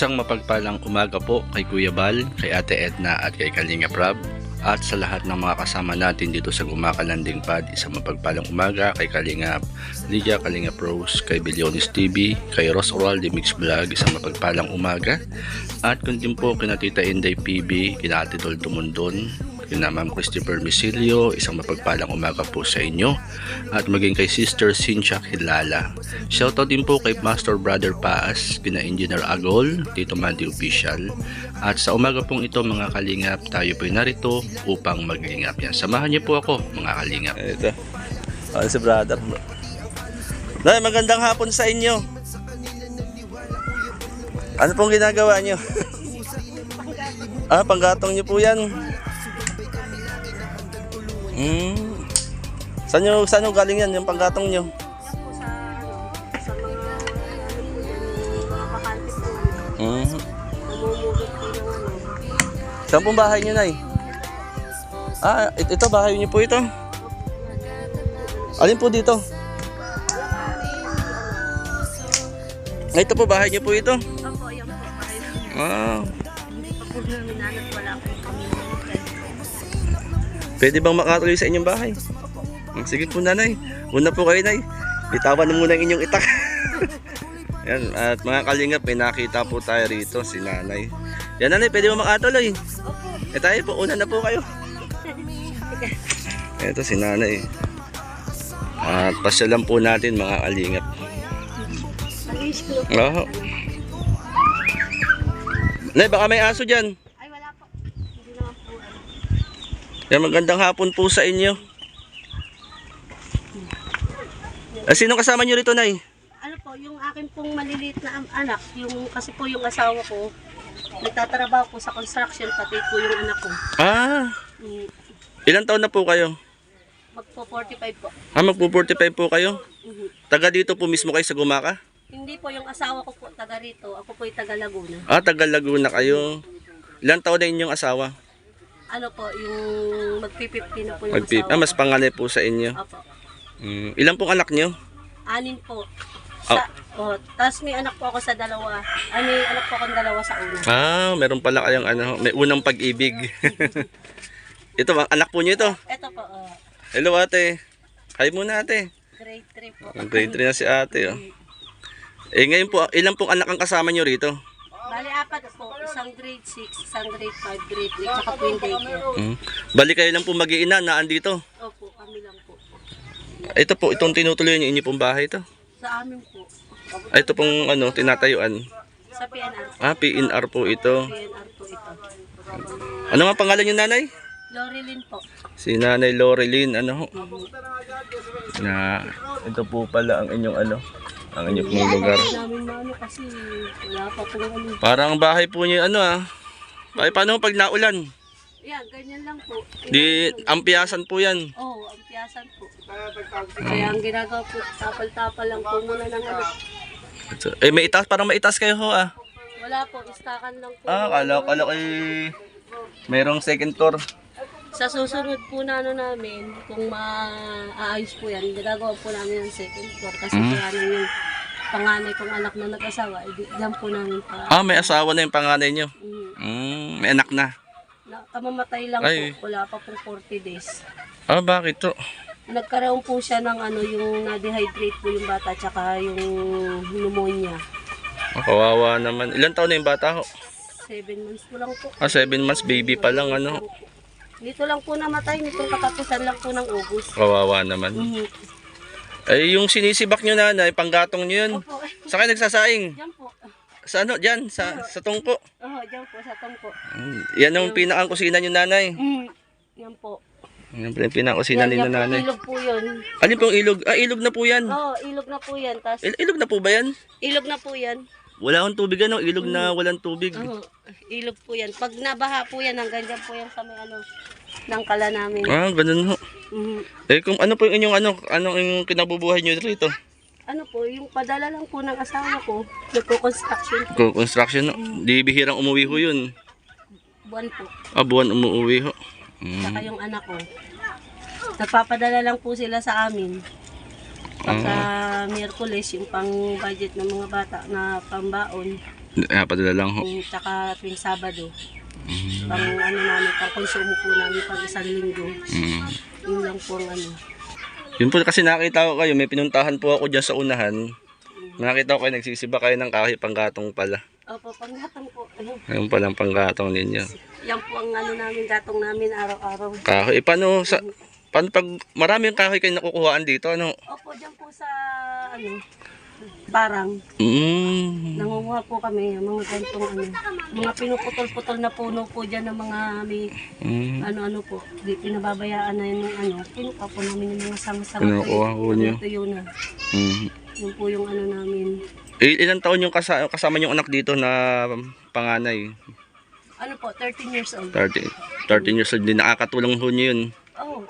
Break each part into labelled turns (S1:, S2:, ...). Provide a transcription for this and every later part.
S1: Isang mapagpalang umaga po kay Kuya Bal, kay Ate Edna at kay Kalinga Prab at sa lahat ng mga kasama natin dito sa Gumakalanding Pad. Isang mapagpalang umaga kay Kalinga Lydia, Kalinga Pros, kay Billionis TV, kay Ross Oral, The Mix Vlog. Isang mapagpalang umaga at kung din po kina Tita Inday PB, kina Ate Dol Tumundon, kina Ma'am Christopher Misilio. Isang mapagpalang umaga po sa inyo at maging kay Sister Cynthia Kilala. Shoutout din po kay Master Brother Paas, kina Engineer Agol, Tito Mandy Official. At sa umaga pong ito mga kalingap, tayo po narito upang maglingap yan. Samahan niyo po ako mga kalingap. Ito, si brother. Nay, magandang hapon sa inyo. Ano pong ginagawa niyo? Panggatong niyo po yan. Saan nyo galing yan, yung panggatong nyo?
S2: Sa mga bakante po. Namumugot po ng ano.
S1: Saan pong bahay nyo, Nay? Ito, bahay nyo po ito? Alin po dito? Ito po, bahay nyo po ito?
S2: Opo, yan po kayo. Hindi pa po namin anak, wala po kami.
S1: Pwede bang makatuloy sa inyong bahay? Sige po, Nanay. Una po kayo, Nay. Bitawan na muna ang inyong itak. Yan, at mga kalingap, may nakita po tayo rito, si Nanay. Yan, Nanay, pwede mo makatuloy?
S2: Opo.
S1: Tayo po, una na po kayo. Ito si Nanay. At pasyalan po natin mga kalingap.
S2: Alis ko.
S1: Oo. Nay, baka may aso dyan.
S2: Ay, wala po. Hindi naman po.
S1: Yan, magandang hapon po sa inyo. Sino kasama nyo rito, Nay?
S2: Ano po, yung akin pong maliliit na anak, kasi po yung asawa ko, nagtatrabaho po sa construction, pati po yung anak ko.
S1: Ilang taon na po kayo?
S2: Magpo 45 po.
S1: Magpo 45 po kayo? Taga dito po mismo kayo sa Gumaka?
S2: Hindi po, yung asawa ko po taga rito, ako po yung taga Laguna.
S1: Taga Laguna kayo. Ilang taon na inyong asawa?
S2: Ano po, yung magpi-50 na po yung asawa.
S1: Mas panganay po sa inyo.
S2: Opo.
S1: Ilang pong anak nyo?
S2: 6 po. Tapos may anak po ako sa dalawa. May anak po akong dalawa sa una.
S1: Meron pala kayong may unang pag-ibig. Ito bang anak po nyo ito?
S2: Ito po,
S1: Hello ate. Hi muna ate.
S2: grade 3 po.
S1: Grade 3 na si ate. Ngayon po, ilang pong anak ang kasama nyo rito?
S2: Bali, 4 po. Isang grade 6, isang grade 5, grade 8, tsaka po yung daycare.
S1: Bali kayo lang po mag-iina na andito.
S2: Opo, kami lang po.
S1: Ito po, itong tinutuloy nyo, inyo pong bahay ito.
S2: Sa amin po.
S1: Ito pong tinatayuan.
S2: Sa PNR.
S1: PNR po ito.
S2: PNR po ito.
S1: Ano nga pangalan yung nanay?
S2: Lorilyn po.
S1: Si Nanay Lorilyn, ito po pala ang inyong ang inyong pong lugar.
S2: Namin kasi wala pa po
S1: Parang bahay po niyo paano pag naulan?
S2: Yan, ganyan lang po.
S1: Ampiyasan po yan.
S2: Oo, ampiyasan po. Kaya ang ginagawa po, tapal-tapal lang po muna ng
S1: May itas, parang may itas kayo ho
S2: Wala po, istakan lang po.
S1: Kala mayroong second floor.
S2: Sa susunod po na namin, kung maayos po yan, gagawin po namin yung second floor. Kasi yung panganay kong anak na nag-asawa, diyan po namin pa.
S1: May asawa na yung panganay nyo. May anak na.
S2: Kamamatay lang po, wala pa pong 40 days.
S1: Bakit to?
S2: Nagkaroon po siya ng yung na-dehydrate po yung bata, tsaka yung pneumonia.
S1: Kawawa naman. Ilan taon na yung bata ho?
S2: 7 months po lang po.
S1: 7 months, baby pa lang
S2: Dito lang po namatay, nitong katapusan lang po ng August.
S1: Kawawa naman. Yung sinisibak nyo nanay, panggatong nyo yun.
S2: Opo.
S1: Saan kayo nagsasaing?
S2: Diyan po.
S1: Sa dyan? Sa tungko?
S2: Diyan po, sa tungko.
S1: Yan ang pinakang kusina nyo nanay.
S2: Yan po.
S1: Yan po yung pinakang kusina nyo nanay.
S2: Ilog po yun.
S1: Ano pong ilog? Ilog na po yan.
S2: Ilog na po yan.
S1: Ilog na po ba yan?
S2: Ilog na po yan.
S1: Wala akong tubig ilog na walang tubig.
S2: Ilog po yan. Pag nabaha po yan, hanggang dyan po yan sa may ng kala namin.
S1: Ganun ho. Kung ano po yung inyong yung kinabubuhay nyo rito?
S2: Ano po, yung padala lang po ng asawa ko, nagko-construction po.
S1: Construction, di bihirang umuwi ho yun.
S2: Buwan po.
S1: Buwan umuwi ho.
S2: Saka yung anak ko. Nagpapadala lang po sila sa amin. Pagka Miyerkules, yung pang budget ng mga bata na pambaon,
S1: Padala lang ho.
S2: Tsaka tuwing Sabado. Pang ano namin, pang konsumo po namin pang isang linggo.
S1: Mm.
S2: Yun lang po ang ano.
S1: Yun po kasi nakita ko kayo, may pinuntahan po ako dyan sa unahan. Nakita ko kayo nagsisiba kayo ng kahoy panggatong pala.
S2: Opo, panggatong po. Ano,
S1: Ayun palang panggatong ninyo.
S2: yan po ang ano namin, gatong namin araw-araw.
S1: Kahoy, paano pag maraming kahoy kayo nakukuhaan dito, ano?
S2: Opo, dyan po sa ano, barang. Nangunguha po kami ng mga gantong ano, mga pinuputol-putol na puno po dyan ng mga may ano-ano po. Di pinababayaan na yun ng ano. Pinuka po namin yung mga sanga-sanga.
S1: Pinukuha po niyo.
S2: Tuyo na.
S1: Mm.
S2: Yun po yung ano namin.
S1: Ilang taon yung kasama yung anak dito na panganay?
S2: Ano po, 13 years old.
S1: 13 years old din. Nakakatulong ho niyo yun.
S2: Oh,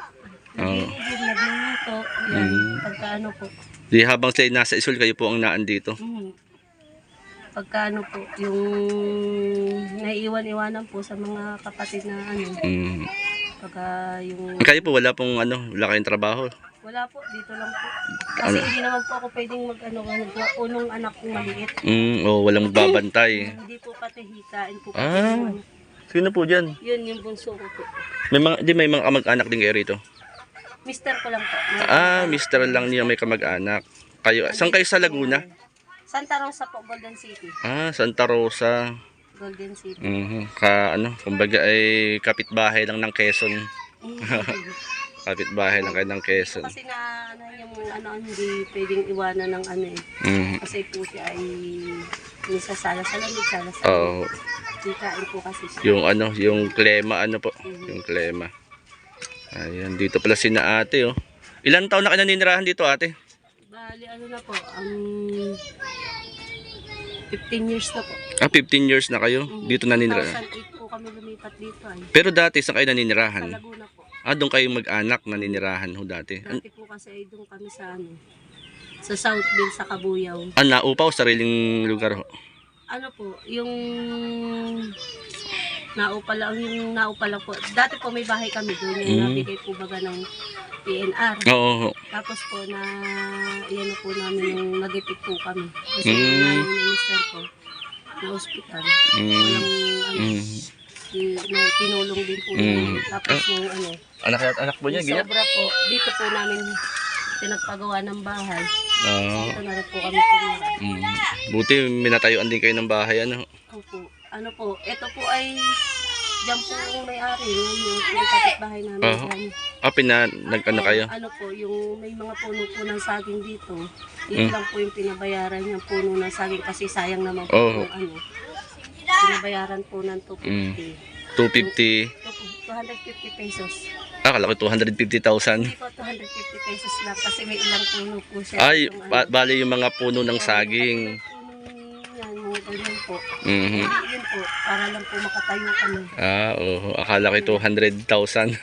S2: nagigigil, nagluluto. Yan, pagka ano po.
S1: Di habang sila nasa isul, kayo po ang naan dito.
S2: Pagka ano po, yung naiiwan-iwanan po sa mga kapatid na ano. Pagka yung...
S1: Kayo po wala kayong trabaho.
S2: Wala po, dito lang po. Kasi hindi naman po ako pwedeng maggawa po nung anak kong maliit.
S1: Walang magbabantay.
S2: Hindi po pati hikain po.
S1: Sino po dyan?
S2: Yun yung bunso ko po.
S1: May mga kamag-anak din kayo rito?
S2: Mister ko lang po.
S1: Mister lang niya may kamag-anak. Saan kayo sa Laguna?
S2: Santa Rosa po, Golden City.
S1: Santa Rosa.
S2: Golden City.
S1: Kumbaga ay kapitbahay lang ng Quezon. Kapitbahay lang kayo ng Quezon.
S2: Kasi na ano yung ano hindi pwedeng iwanan ng ano eh. Kasi po siya ay minsan sala-sala, sala-sala.
S1: Oo.
S2: Hikain po kasi siya.
S1: Yung klema yung klema. Ayan, dito pala sina ate oh. Ilan taon na kayo naninirahan dito ate?
S2: Bali ano na po, 15 years na po.
S1: 15 years na kayo dito naninirahan.
S2: 2008 po kami lumipat dito ay.
S1: Pero dati saan kayo
S2: Sa
S1: naninirahan?
S2: Laguna po.
S1: Doon kayo mag-anak naninirahan ho dati.
S2: Dati po kasi ay doon kami sa ano, sa Southville, sa Kabuyaw.
S1: Naupaw, sariling lugar ho?
S2: Ano po, yung naupa lang po. Dati po may bahay kami doon, yung nabigay po baga ng PNR.
S1: Oo.
S2: Tapos po na, iyan po namin yung nagipit po kami. Kasi yung minister ko, na hospital. Walang tinulong din po namin. Tapos yung
S1: Anak po niya, ganyan?
S2: sobra po, dito po namin pinagpagawa ng bahay. Dito na rin po kami tumira.
S1: Buti minatayuan din kayo ng bahay
S2: Opo. Ano po, ito po ay diyan po yung may-ari, yung kapitbahay namin.
S1: Nagkano kayo?
S2: Ano po, yung may mga puno po ng saging dito. Dito lang po yung pinabayaran yung puno ng saging kasi sayang naman po yung pinabayaran po ng 250. 250 pesos.
S1: Akala ko 250,000.
S2: Hindi po 250 pesos lang kasi may ilang puno po siya.
S1: Bali yung mga puno ng saging.
S2: Yan, mga ganyan po.
S1: Mhm.
S2: Yun po, para lang po makatayo kami.
S1: Oo. Akala ko 200,000.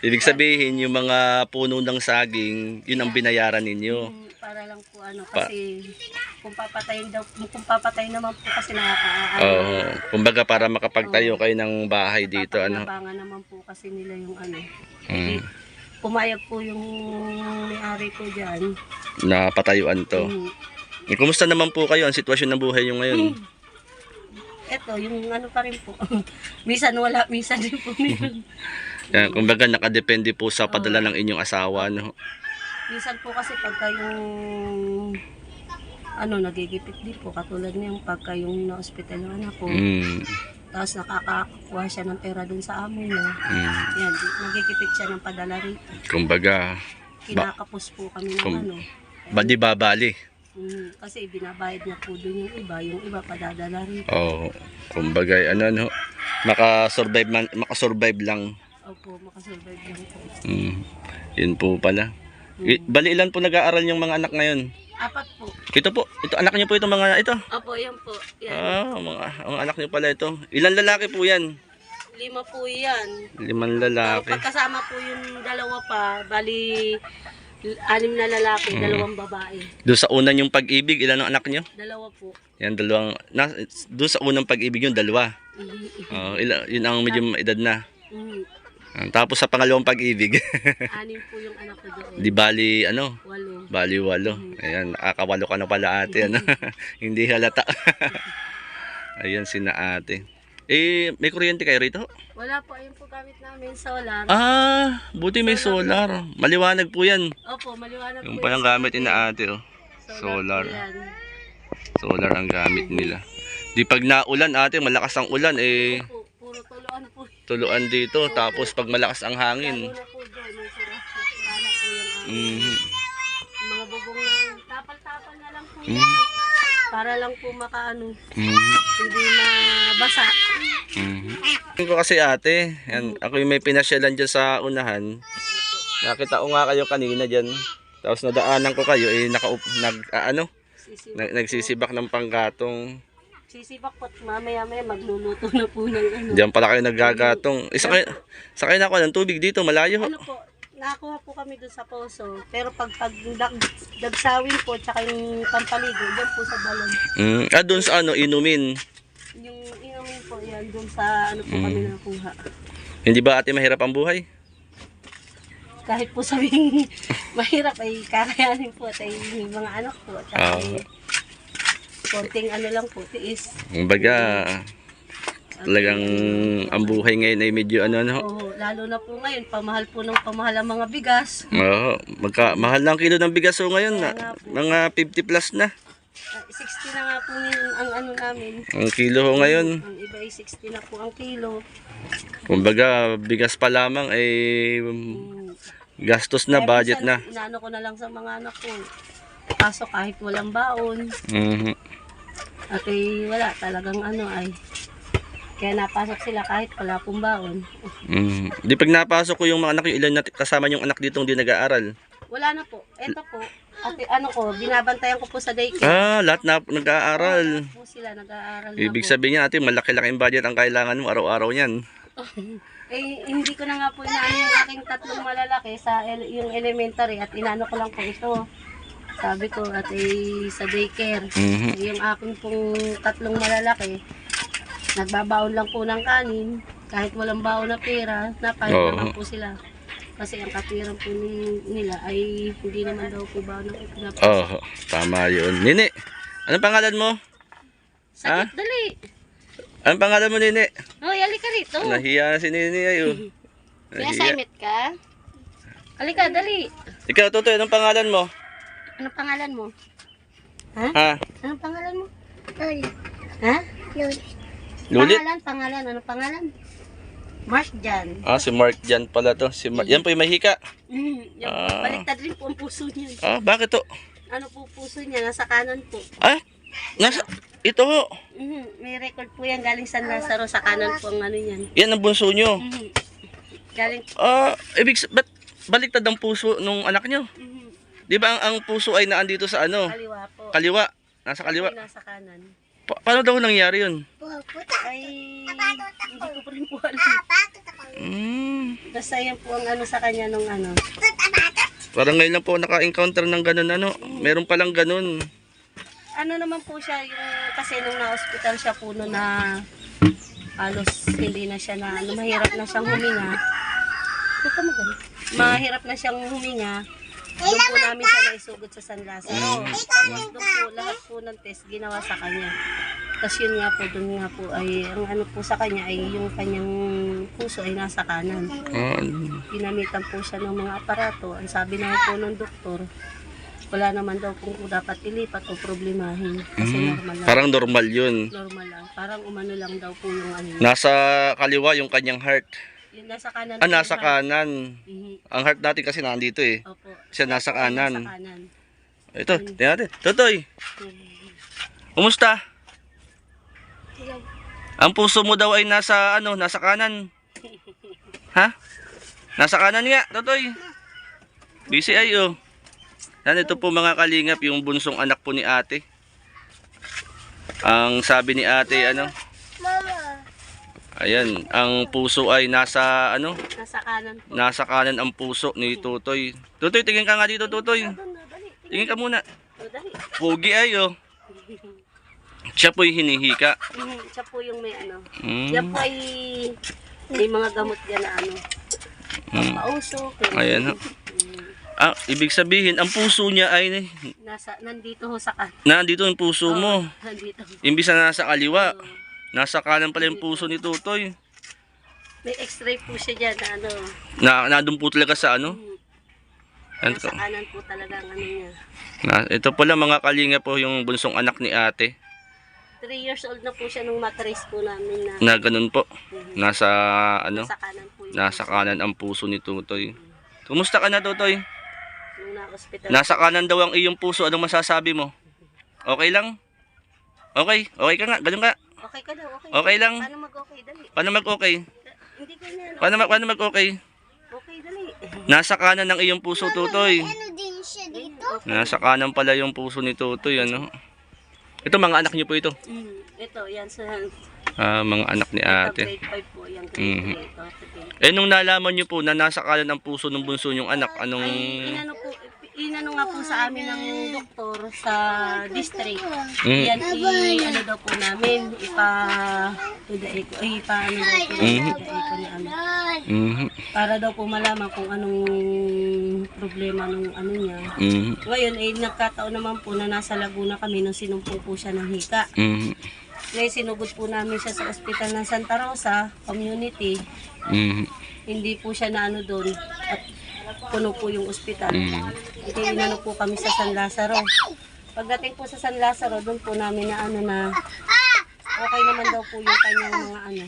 S1: Ibig sabihin, yung mga puno ng saging, yun ang binayaran ninyo.
S2: Para lang po kasi kung papatayin naman po kasi nakakaano.
S1: Kumbaga para makapagtayo kayo ng bahay dito.
S2: Papanabangan naman po kasi nila yung pumayag po yung may-ari ko dyan.
S1: Na patayuan to. Kumusta naman po kayo ang sitwasyon ng buhay nyo ngayon?
S2: Eto, yung pa rin po. Minsan wala, minsan din po meron.
S1: Kumbaga nakadepende po sa padala ng inyong asawa.
S2: Minsan po kasi pagka yung nagigipit din po. Katulad na yung pagka yung na-hospital ng anak ko. Tapos nakakakuha siya ng pera dun sa amo niya. Yan, nagigipit siya ng padala rito.
S1: Kumbaga,
S2: kinakapos po kami ng
S1: Badi babali.
S2: Kasi binabayad niya po dun yung iba padadala rito.
S1: Kumbaga, makasurvive lang.
S2: Opo, makasurvive lang po.
S1: Yun po pala. Bali ilan po nag-aaral yung mga anak ngayon?
S2: 4 po.
S1: Ito po, anak niyo po itong mga ito?
S2: Opo, yan po. Yan.
S1: Mga anak niyo pala ito. Ilan lalaki po yan?
S2: 5 po yan.
S1: 5 lalaki.
S2: Pagkasama po yung dalawa pa, bali 6 na lalaki, 2 babae.
S1: Doon sa unang yung pag-ibig, ilan ang anak niyo?
S2: 2 po.
S1: Yan, doon sa unang pag-ibig yung 2. Yun ang medyo edad na. Tapos sa pangalawang pag-ibig.
S2: 6 po yung anak ko doon.
S1: Di bali,
S2: 8.
S1: Bali 8. Ayan, nakakawalo ka na pala ate. Ano? Hindi halata. Ayan, sina ate. Eh, may kuryente kayo rito?
S2: Wala po, ayun po gamit namin, solar.
S1: Ah, buti may solar. Maliwanag po yan.
S2: Opo, maliwanag
S1: Yung
S2: po
S1: palang gamit ni na ate, oh. Solar.
S2: po yan.
S1: Solar ang gamit nila. Di pag naulan ate, malakas ang ulan, eh,
S2: Opo, puro tuluan po.
S1: tuluan dito. Tapos pag malakas ang hangin.
S2: Lalo na po doon, may sira na po yung
S1: Mhm.
S2: mga bubong na tapal-tapal na lang po.
S1: Mhm.
S2: Para lang po makaano,
S1: Mhm.
S2: hindi mabasa.
S1: Mhm. Ko kasi ate, yan, ako yung may pinasyalan dyan sa unahan. Nakita ko nga kayo kanina dyan. Tapos nadaanan ko kayo, eh,
S2: Sisibak,
S1: nagsisibak ng panggatong.
S2: sisibak po, mamaya-maya magluluto na po ng ano.
S1: Diyan pala kayo nagagatong. Isa kayo, sakay na ako ng tubig dito, malayo.
S2: Ano po, nakakuha po kami dun sa poso. Pero pag dagsawin po, tsaka yung pampaligo, dyan po sa balon.
S1: Doon sa ano, inumin.
S2: Yung inumin po yan, dun sa ano po kami nakuha.
S1: Hindi ba ate mahirap ang buhay?
S2: Kahit po sabihin mahirap ay kakayanin po at ay yung mga anak po. At ay konting ano lang po, tiis.
S1: Kumbaga, talagang ang buhay ngayon ay medyo ano.
S2: Oo, lalo na po ngayon, pamahal po ng pamahal ang mga bigas.
S1: Oo, mahal ng kilo ng bigas so ngayon na.
S2: Kaya nga po.
S1: Mga 50 plus na.
S2: 60 na nga po ang ano namin.
S1: Ang kilo ho ngayon.
S2: Ang iba ay 60 na po ang kilo.
S1: Kumbaga, bigas pa lamang ay gastos na,
S2: Kaya
S1: budget
S2: minsan,
S1: na.
S2: Inaano ko na lang sa mga anak ko. Kaso kahit walang baon,
S1: Mhm.
S2: at ay wala talagang ano ay. Kaya napasok sila kahit wala pong baon.
S1: Di pag napasok ko yung mga anak, yung ilan na kasama yung anak dito hindi nag-aaral.
S2: Wala na po. Eto po. At ano ko, binabantayan ko po sa daycare.
S1: Lahat na nag-aaral.
S2: Po sila nag-aaral na
S1: Ibig
S2: po.
S1: sabihin niya ate, malaki-laking budget ang kailangan mo araw-araw niyan.
S2: Eh, hindi ko na nga po inaano yung aking tatlong malalaki sa yung elementary at inaano ko lang po ito. Sabi ko at sa daycare. Yung aking pong tatlong malalaki, nagbabaon lang po ng kanin. Kahit walang baon na pera, napahit naman po sila. Kasi ang katiran po nila ay hindi naman daw po baon ng pinapasok.
S1: Tama yun. Nini, anong pangalan mo?
S2: Sakit, dali.
S1: Anong pangalan mo, Nini?
S2: Hoy, halika rito.
S1: Nahiya na si Nini ayo.
S2: May assignment ka? Halika, dali.
S1: Ikaw, Tutoy, anong pangalan mo?
S2: Anong pangalan mo? Ha?
S1: Ha?
S2: Anong pangalan mo? Loli. Ha? Loli.
S1: Lulit?
S2: Pangalan. Anong pangalan? Mark Jan.
S1: Si Mark Jan pala to. Yan po yung mahika.
S2: Baliktad rin po ang puso niya.
S1: Bakit to?
S2: Ano po puso niya? Nasa kanan po.
S1: Nasa, ito ho.
S2: May record po yan. Galing San Lazaro. Sa kanan po ang ano yan.
S1: Yan ang bunso nyo.
S2: Galing.
S1: Ba't baliktad ang puso nung anak nyo? Di ba ang puso ay naandito sa ano?
S2: Kaliwa po.
S1: Kaliwa. Nasa kaliwa.
S2: Ay, nasa kanan.
S1: Paano daw nangyari yun?
S2: Ay, hindi ko pa rin po alam. Basta yan po ang ano sa kanya nung ano.
S1: Parang ngayon lang po naka-encounter ng ganun ano. Meron palang ganun.
S2: Ano naman po siya, yung, kasi nung na-hospital siya po noon na halos hindi na siya na, ano, mahirap na siyang huminga. Ito mo ganun. Mahirap na siyang huminga. Doon po namin siya naisugod sa San Lazaro. Tapos doon po, lahat po ng test ginawa sa kanya. Tapos yun nga po, doon nga po ay, ang ano po sa kanya ay yung kanyang puso ay nasa kanan. Ginamitan po siya ng mga aparato. Ang sabi naman po ng doktor, wala naman daw kung dapat ilipat o problemahin. Kasi normal lang.
S1: Parang normal yun.
S2: Normal lang. Parang umano lang daw po yung ano.
S1: Nasa kaliwa yung kanyang heart.
S2: Yung nasa kanan.
S1: Nasa kanan. Ang heart natin kasi nandito eh.
S2: Opo.
S1: Siya nasa kanan.
S2: Nasa kanan.
S1: Ito, tingnan natin. Totoy, kumusta? Ang puso mo daw ay nasa ano, nasa kanan. Ha? Nasa kanan nga, Totoy. Busy ayo. Yan, ito po mga kalingap, yung bunsong anak po ni ate. Ang sabi ni ate, ano? Ayan, ang puso ay nasa, ano?
S2: Nasa kanan po.
S1: Nasa kanan ang puso ni Tutoy. Tutoy, tingin ka nga dito, Tutoy. Tingin ka muna. Pugi ayo. Siya po'y hinihika.
S2: Siya po yung may ano. Siya po ay may mga gamot yan na ano. Pausok.
S1: Ayan ho. Ibig sabihin, ang puso niya ay
S2: Nandito ho sa
S1: nandito ang puso mo.
S2: Nandito.
S1: Imbis na nasa kaliwa. Nasa kanan pala yung puso ni Tutoy.
S2: May x-ray po siya dyan na ano.
S1: Nandun po talaga sa ano?
S2: Nasa kanan po talaga ang ano niya.
S1: Ito pala mga kalinga po yung bunsong anak ni ate.
S2: 3 years old na po siya nung matrace po namin na.
S1: Na ganun po. Nasa ano?
S2: Nasa kanan po yun.
S1: Nasa kanan ang puso ni Tutoy. Kumusta ka na, Tutoy?
S2: Nung na-hospital.
S1: Nasa kanan daw ang iyong puso. Anong masasabi mo? Okay lang? Okay? Okay ka nga? Ganun ka?
S2: Okay ka daw, okay.
S1: Okay lang?
S2: Paano mag-okay? Dali.
S1: Paano mag-okay?
S2: Hindi ka na.
S1: Paano mag-okay?
S2: Okay, dali.
S1: Nasa kanan ng iyong puso, Tutoy.
S3: Ano din siya dito?
S1: Nasa kanan pala yung puso ni Tutoy, ano? Ito, mga anak niyo po ito.
S2: Ito, yan sa
S1: Mga anak ni ate.
S2: grade 5 po. Yan, grade 3.
S1: Eh, nung nalaman niyo po na nasa kanan ng puso ng bunso niyong anak, anong...
S2: Inano nga po sa amin ng doktor sa district.
S1: Mm.
S2: Yan, ano daw po namin, ano daw po na ano. Para daw po malaman kung anong problema nung ano niya. Ngayon, nagkataon naman po na nasa Laguna kami nung sinumpong po siya ng hika. Ngayon, sinugod po namin siya sa ospital ng Santa Rosa, community. Hindi po siya na ano doon at puno po yung ospital. Inano po kami sa San Lazaro. Pagdating po sa San Lazaro, doon po namin na ano na okay naman daw po yung kanyang mga ano.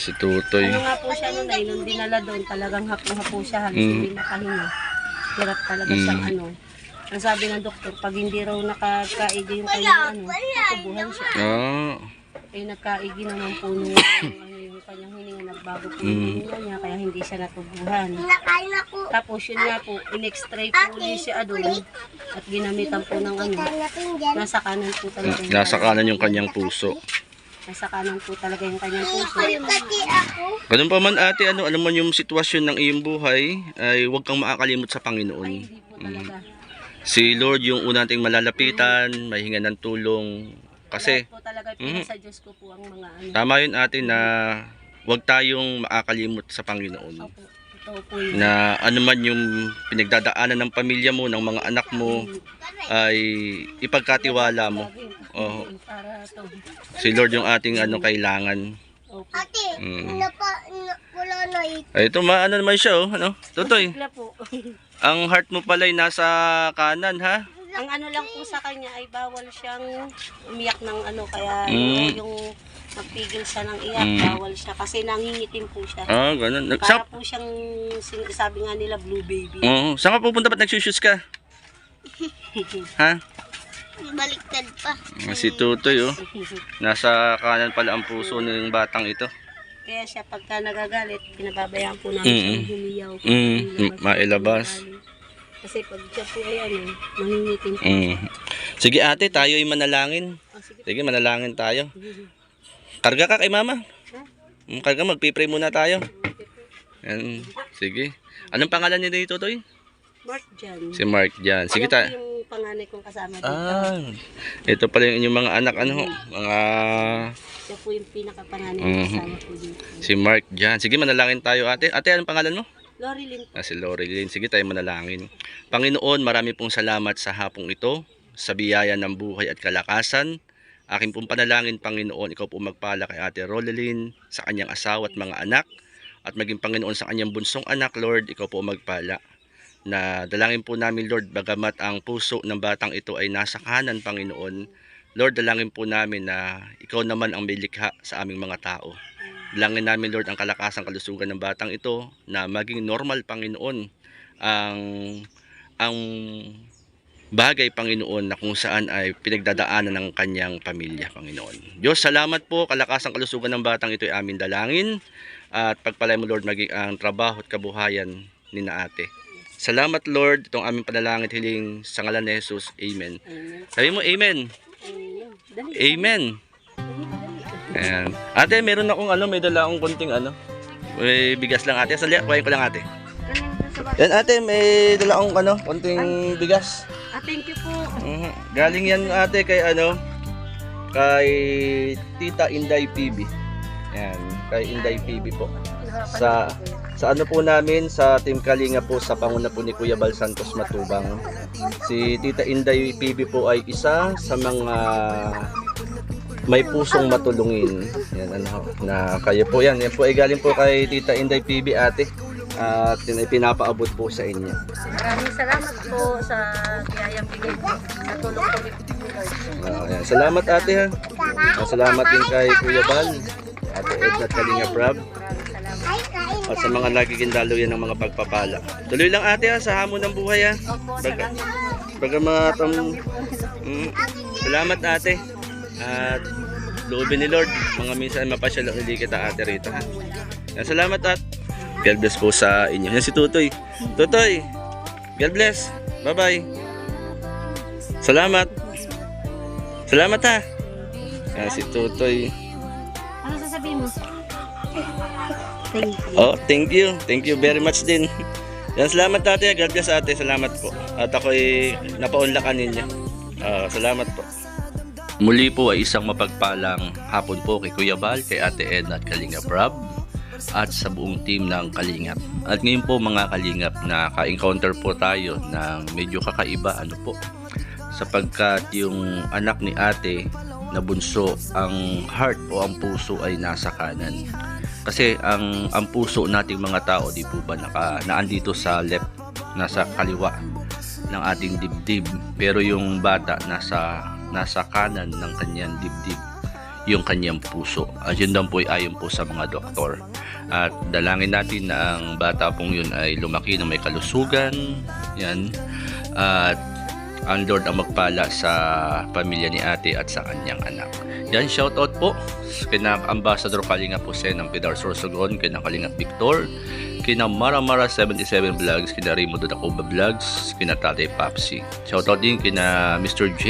S1: Si Tutoy.
S2: Ano nga po siya noon ay nung dinala doon, talagang hapo-hapo siya, halos hindi makahinga. Hirap talaga siyang ano. Ang sabi ng doktor, pag hindi raw nakakaigi yung kanyang ano, tutubuhan siya. Eh nagkaigi naman po nung yung kanyang hininga, nagbago po yung hininga niya, kaya hindi siya natubuhan. Tapos yun nga po, in-extray po ulit siya doon at ginamitan po ng ano, nasa kanan po talaga.
S1: Nasa kanan yung kanyang puso.
S2: Nasa kanan po talaga yung kanyang puso.
S1: Ganun pa man ate, ano, alam mo yung sitwasyon ng iyong buhay, ay huwag kang makakalimot sa
S2: Ay,
S1: Panginoon.
S2: hindi po talaga.
S1: Si Lord yung una nating malalapitan, mahinga ng tulong. Kasi,
S2: Lahat po talaga pinasa Diyos ko po ang mga ano.
S1: tama yun ate na huwag tayong makakalimot sa Panginoon.
S2: Opo, ito po yun.
S1: Na ano man yung pinagdadaanan ng pamilya mo, ng mga anak mo, ay ipagkatiwala mo. Oo.
S2: Para to.
S1: Si Lord yung ating ano kailangan.
S2: Opo.
S3: Ate, wala na ito.
S1: Ay, ito maano naman siya oh, ano? Tutoy,
S2: Bigla po.
S1: ang heart mo pala ay nasa kanan ha?
S2: Ang ano lang po sa kanya ay bawal siyang umiyak ng ano, kaya yung magpigil siya ng iyak, bawal siya kasi nangingitim po siya.
S1: Ganun.
S2: Para po siyang sabi nga nila blue baby.
S1: Saan ka pupunta? Ba't nagsushus ka? Ha?
S3: Baliktad pa.
S1: Si Tutoy oh. Nasa kanan pala ang puso ng batang ito.
S2: Kaya siya pagka nagagalit, pinababayaan po namin siyang humiyaw.
S1: Mailabas.
S2: Kasi pag siya po ay ano, nangingitim po.
S1: Sige ate, tayo ay manalangin.
S2: Sige.
S1: Sige, manalangin tayo. Karga ka kay mama. Karga, magpipray muna tayo. Yan. Sige. Anong pangalan niya dito, Toy?
S2: Mark Jan.
S1: Si Mark Jan. Sige
S2: Ayan
S1: tayo.
S2: po yung panganay kong kasama dito.
S1: Ito pala yung inyong mga anak, ano, mga...
S2: Siya po yung pinakapanganay kong kasama po dito.
S1: Si Mark Jan. Sige, manalangin tayo, ate. Ate, anong pangalan mo?
S2: Lorilyn.
S1: Si Lorilyn. Sige tayo manalangin. Panginoon, marami pong salamat sa hapong ito, sa biyaya ng buhay at kalakasan. Aking pong panalangin, Panginoon, ikaw po magpala kay Ate Rorilyn, sa kanyang asawa at mga anak, at maging Panginoon sa kanyang bunsong anak, Lord, ikaw po magpala. Na dalangin po namin, Lord, bagamat ang puso ng batang ito ay nasa kanan, Panginoon, Lord, dalangin po namin na ikaw naman ang may likha sa aming mga tao. Dalangin namin, Lord, ang kalakasan, kalusugan ng batang ito na maging normal, Panginoon, ang bagay, Panginoon, na kung saan ay pinagdadaanan ng kanyang pamilya, Panginoon. Diyos, salamat po, kalakasan, kalusugan ng batang ito ay amin dalangin at pagpalay mo, Lord, maging ang trabaho at kabuhayan ni na ate. Salamat, Lord, itong aming panalangin hiling sa ngalan ni Jesus. Amen.
S2: Amen.
S1: Sabi mo, Amen.
S2: Dali.
S1: Amen. Ayan. Ate, meron akong ano, may dala akong konting ano. May bigas lang ate. Sali, kuhain ko lang ate. Yan ate, may dala akong ano, konting bigas.
S2: Thank you po.
S1: Galing yan ate kay ano, kay Tita Inday PB. Yan, kay Inday PB po. Sa ano po namin, sa Team Kalinga po, sa panguna po ni Kuya Bal Santos Matubang. Si Tita Inday PB po ay isa sa mga may pusong matulungin. Yan, ano, na kayo po yan. Yan po ay galing po kay Tita Inday PB, ate. At pinapaabot po sa inyo.
S2: Maraming salamat po sa biyayang bigay po sa tulong po ni Lord.
S1: Yan. Salamat ate ha. Salamat din kay Kuya Bal, Ate Edna at Kalinga Prab.
S2: Maraming salamat.
S3: Ay, kain.
S1: At sa mga nagiging daluyan ng mga pagpapala. Tuloy lang ate ha, sa hamon ng buhay ha.
S2: Opo, salamat.
S1: Bagamat salamat ate. At loobin ni Lord, mga minsan mapasyal ulit kita ate rito ha. Yan, salamat at God bless po sa inyo. Yan si Tutoy. Tutoy, God bless. Bye bye. Salamat. Salamat ha. Yan si Tutoy.
S2: Ano sasabihin mo? Thank you.
S1: Oh, thank you. Thank you very much din. Yan, salamat ate. God bless ate. Salamat po. At ako'y napaunlakan ninyo. Salamat po. Muli po ay isang mapagpalang hapon po kay Kuya Bal, kay Ate Edna at Kalinga Prab, at sa buong team ng Kalingap. At ngayon po mga Kalingap, na ka-encounter po tayo ng medyo kakaiba, ano po, sapagkat yung anak ni ate na bunso, ang heart o ang puso ay nasa kanan. Kasi ang puso nating mga tao, di po ba, naandito sa left, nasa kaliwa ng ating dibdib, pero yung bata nasa kanan ng kanyang dibdib, yung kanyang puso. At yun lang po ay ayon po sa mga doktor. At dalangin natin na ang bata pong yun ay lumaki na may kalusugan. Yan. At ang Lord ang magpala sa pamilya ni ate at sa kanyang anak. Yan, shoutout po kina Ambassador Kalinga Jose ng Pidar Sorsogon, kina Kalinga Victor, kina Mara 77 Vlogs, kina Raymundo Dacoba Vlogs, kina Tatay Papsi. Shoutout din kina Mr. J,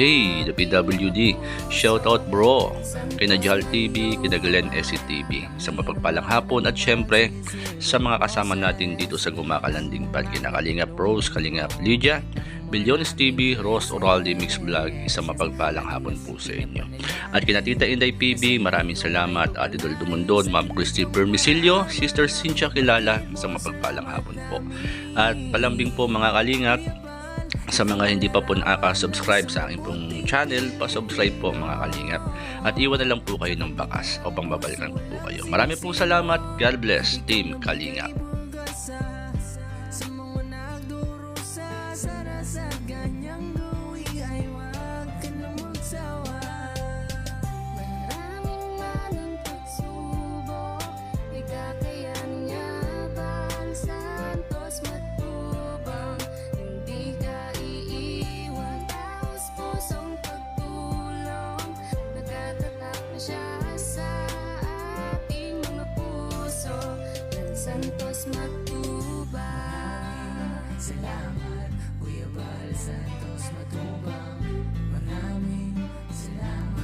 S1: the PWD. Shoutout bro, kina Jal TV, kina Glenn SCTV. Isang mapagpalang hapon at syempre sa mga kasama natin dito sa Gumakalanding Pad, kina Kalinga Pros, Kalinga Lydia, Bilyones TV, Ross Oraldi Mix Vlog. Isang mapagpalang hapon po sa inyo. At kina Tita Inday PB, maraming salamat. Ate Dol Dumondon, Ma'am Christy Permisilio, Sister Cynthia Kilala, isang mapagpalang hapon po. At palambing po mga Kalingap, sa mga hindi pa po nakaka-subscribe sa aking pong channel, pa-subscribe po mga Kalingap. At iwan na lang po kayo ng bakas upang babalikan po kayo. Maraming pong salamat. God bless, Team Kalingap.
S4: Santos Matubang. Salamat, Kuya Bal Santos Matubang. Maraming salamat.